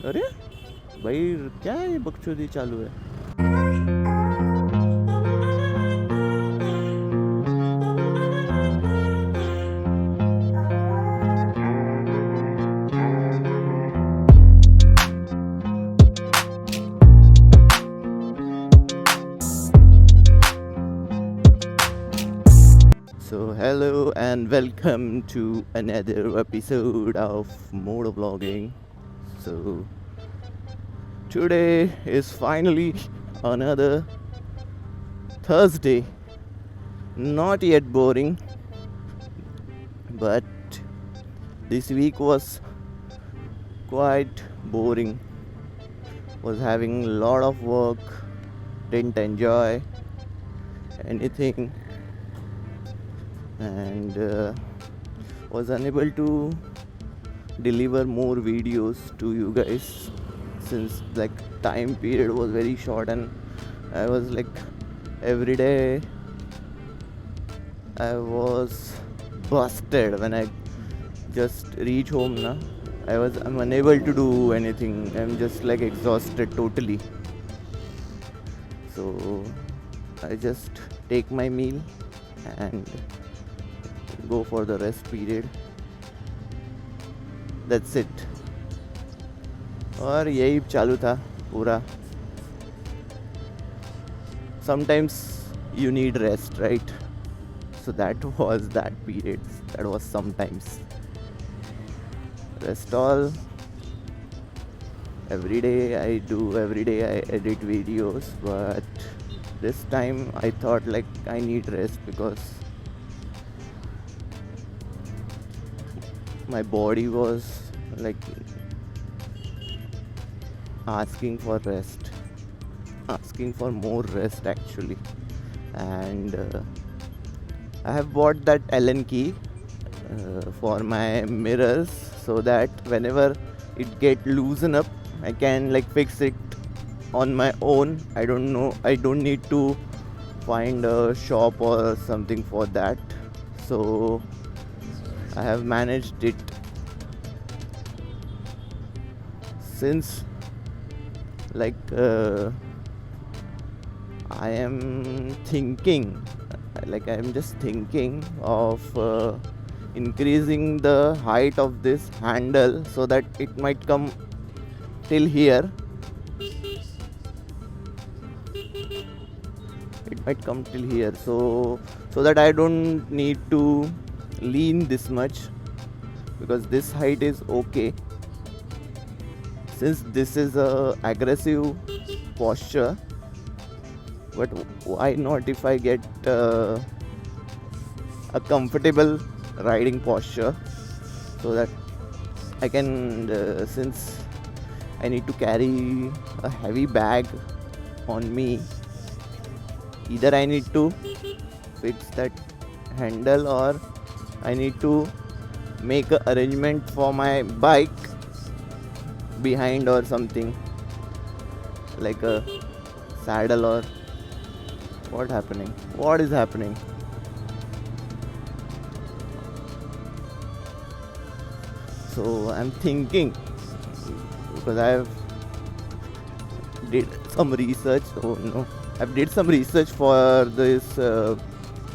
अरे भाई, क्या ये बकचोदी चालू है? So hello and welcome to another episode of Modo Vlogging. So today is finally another Thursday. Not yet boring, but this week was quite boring. Was having a lot of work, didn't enjoy anything, and was unable to deliver more videos to you guys since like time period was very short, and I was like every day I was busted when I just reach home na. I'm unable to do anything. I'm just like exhausted totally. So I just take my meal and go for the rest period. That's it. और यही चालू था पूरा. Sometimes you need rest, right? So that was that period. That was sometimes. Rest all. Every day I edit videos, but this time I thought like I need rest because my body was like asking for rest, asking for more rest actually. And I have bought that Allen key for my mirrors so that whenever it get loosen up I can like fix it on my own. I don't need to find a shop or something for that. So I have managed it. Since like I am just thinking of increasing the height of this handle so that it might come till here. So that I don't need to lean this much, because this height is okay. Since this is a aggressive posture, but why not if I get a comfortable riding posture, so that I can since I need to carry a heavy bag on me, either I need to fix that handle or I need to make an arrangement for my bike behind or something, like a saddle or what is happening. So I'm thinking, because I've did some research. I've did some research for this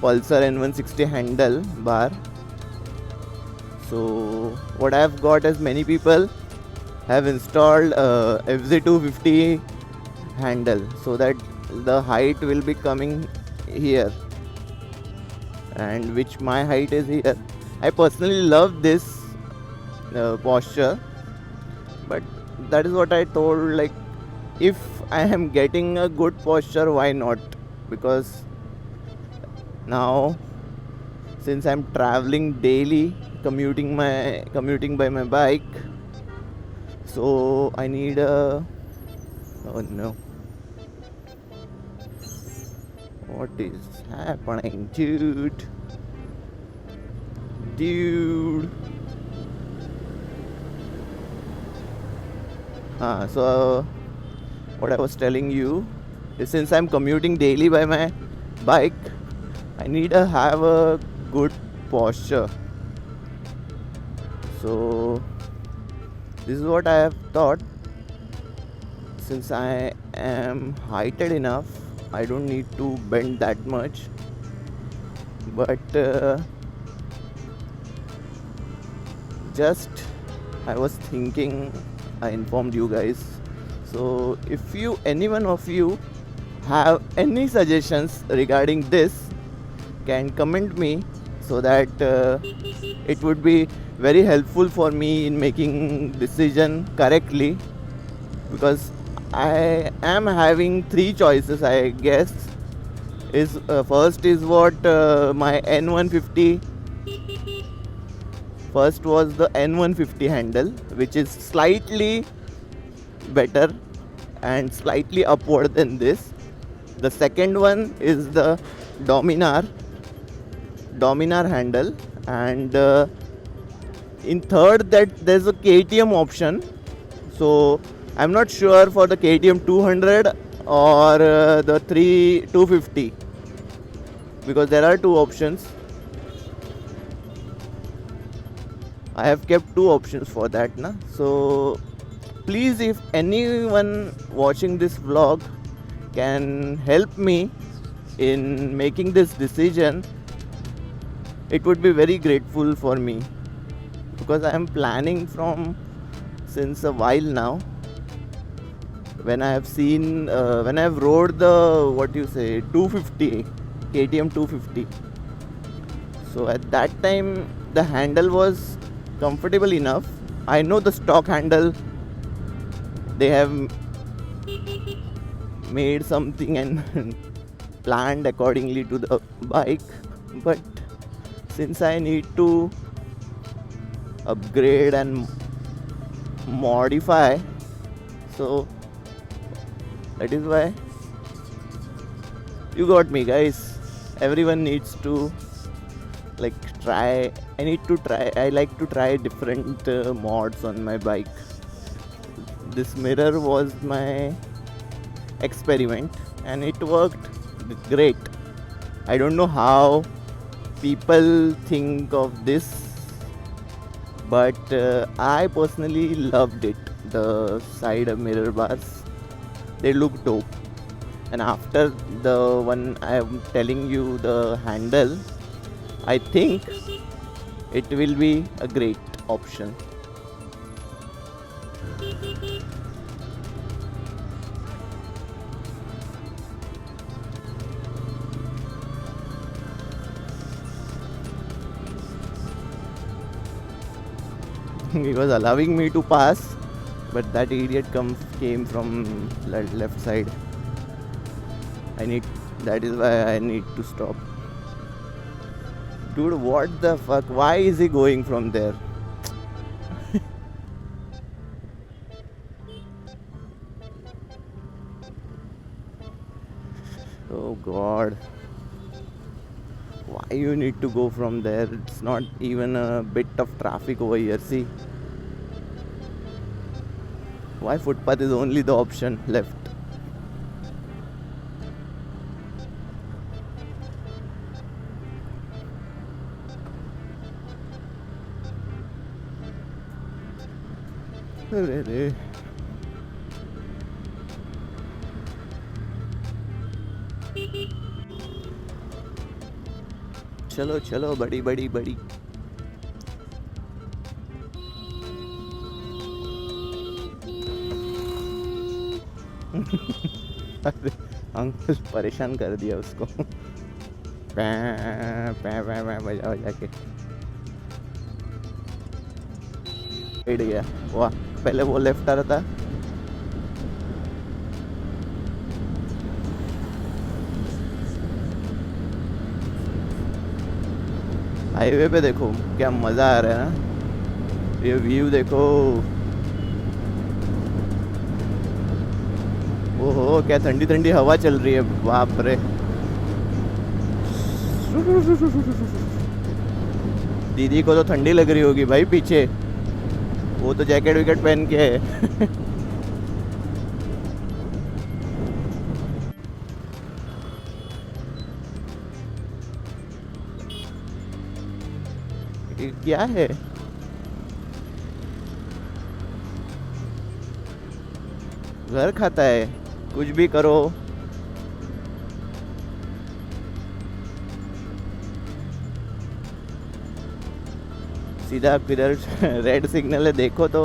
Pulsar N160 handle bar. So what I've got is many people have installed FZ250 handle so that the height will be coming here, and which my height is here. I personally love this posture, but that is what I told, like if I am getting a good posture, why not? Because now since I'm traveling daily, commuting by my bike, so I need a oh no, what is happening, dude? So what I was telling you is, since I'm commuting daily by my bike, I need to have a good posture. So this is what I have thought. since I am heighted enough, I don't need to bend that much. But just I was thinking, I informed you guys. So if any one of you have any suggestions regarding this, can comment me, so that it would be very helpful for me in making decision correctly, because I am having three choices, I guess. Is first is what my N150. First was the N150 handle, which is slightly better and slightly upward than this. The second one is the Dominar handle, and in third that there's a KTM option. So I'm not sure for the KTM 200 or the 250, because there are two options. I have kept two options for that, na. So please, if anyone watching this vlog can help me in making this decision, it would be very grateful for me, because I am planning from since a while now. When I have seen, when I have rode the 250, KTM 250. So at that time the handle was comfortable enough. I know the stock handle, they have made something and planned accordingly to the bike, but since I need to upgrade and modify, so that is why you got me, guys. Everyone needs to try. I like to try different mods on my bike. This mirror was my experiment and it worked great. I don't know how people think of this, but I personally loved it. The side mirror bars, they look dope. And after the one I am telling you, the handle, I think it will be a great option. He was allowing me to pass, but that idiot came from left side. That is why I need to stop. Dude, what the fuck? Why is he going from there? Oh god. Why you need to go from there? It's not even a bit of traffic over here. See, why footpath is only the option left? अरे चलो चलो, बड़ी बड़ी बड़ी। अरे uncle परेशान कर दिया उसको। बजा बजा के बैठ गया। वाह, पहले वो लेफ्ट आ रहा था। हाईवे पे देखो क्या मज़ा आ रहा है ना, ये व्यू देखो। ओहो, क्या ठंडी ठंडी हवा चल रही है, बाप रे। दीदी को तो ठंडी लग रही होगी भाई पीछे, वो तो जैकेट विकेट पहन के है। क्या है? घर खाता है, कुछ भी करो। सीधा किधर रेड सिग्नल है देखो तो।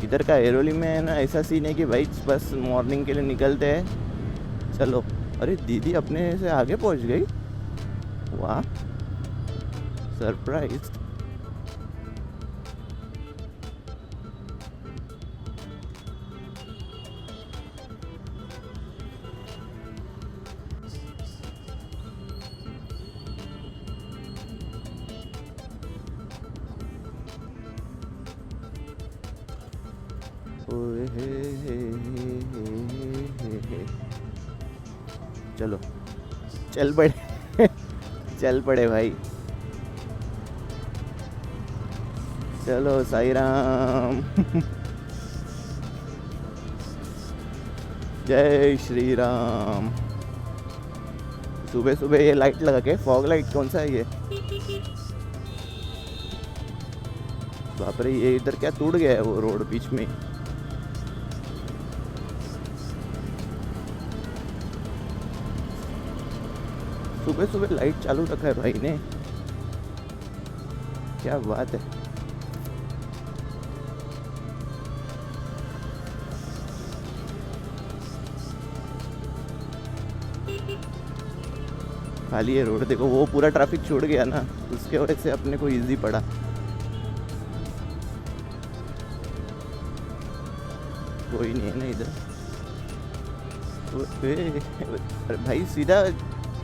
इधर का एरोली में है ना ऐसा सीन है कि भाई बस मॉर्निंग के लिए निकलते हैं, चलो। अरे दीदी अपने से आगे पहुंच गई, वाह सरप्राइज। ओए हे। चलो चल पड़े चल पड़े भाई, चलो साई राम जय श्री राम। सुबह सुबह ये लाइट लगा के, फॉग लाइट कौन सा है ये? बाप रे, ये इधर क्या टूट गया है वो रोड बीच में। सुबह सुबह लाइट चालू रखा है भाई ने, क्या बात है। खाली है रोड, देखो वो पूरा ट्रैफिक छूट गया ना, उसके वजह से अपने को इजी पड़ा। कोई नहीं है ना इधर। अरे भाई सीधा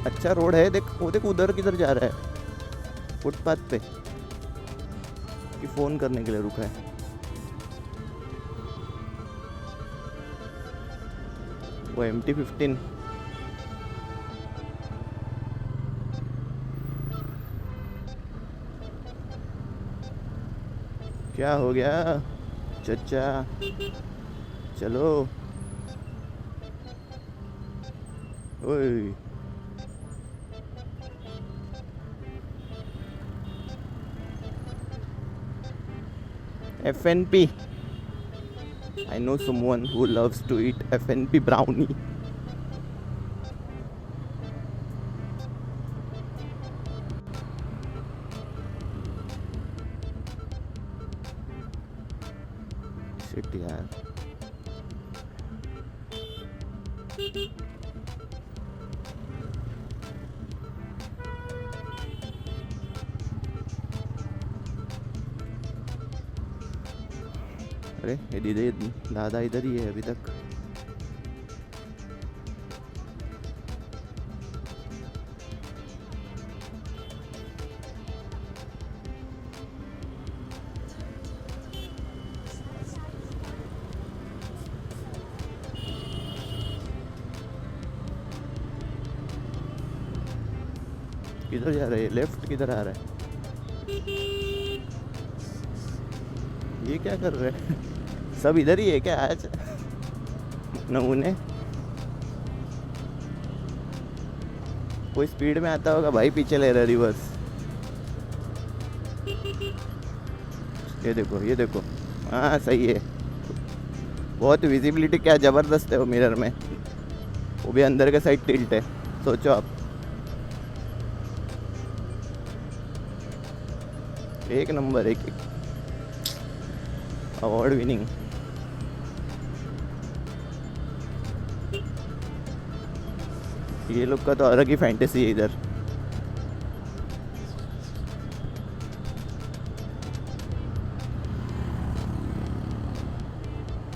अच्छा रोड है, देख वो, देख उधर किधर जा रहा है, फुटपाथ पे कि फोन करने के लिए रुका है। वो MT-15 क्या हो गया चचा, चलो। ओए FNP, I know someone who loves to eat FNP brownie. Shit यार, अरे ये दीदी दादा इधर ही है अभी तक। किधर जा रहे हैं, लेफ्ट किधर आ रहा है, ये क्या कर रहे हैं सब इधर ही है क्या आज नमूने। कोई स्पीड में आता होगा भाई, पीछे ले रहा है रिवर्स। ये देखो ये देखो, हाँ सही है। बहुत विजिबिलिटी क्या ज़बरदस्त है वो मिरर में, वो भी अंदर के साइड टिल्ट है, सोचो आप। एक नंबर, एक अवार्ड विनिंग। ये लोग का तो अलग ही फैंटेसी है इधर।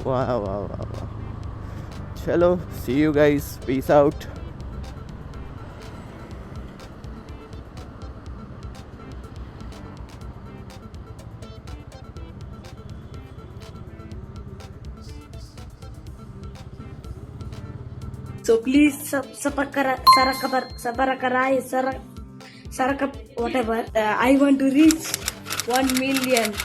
वाह वाह वाह वाह, चलो see you guys, peace out. So please whatever. I want to reach 1 million.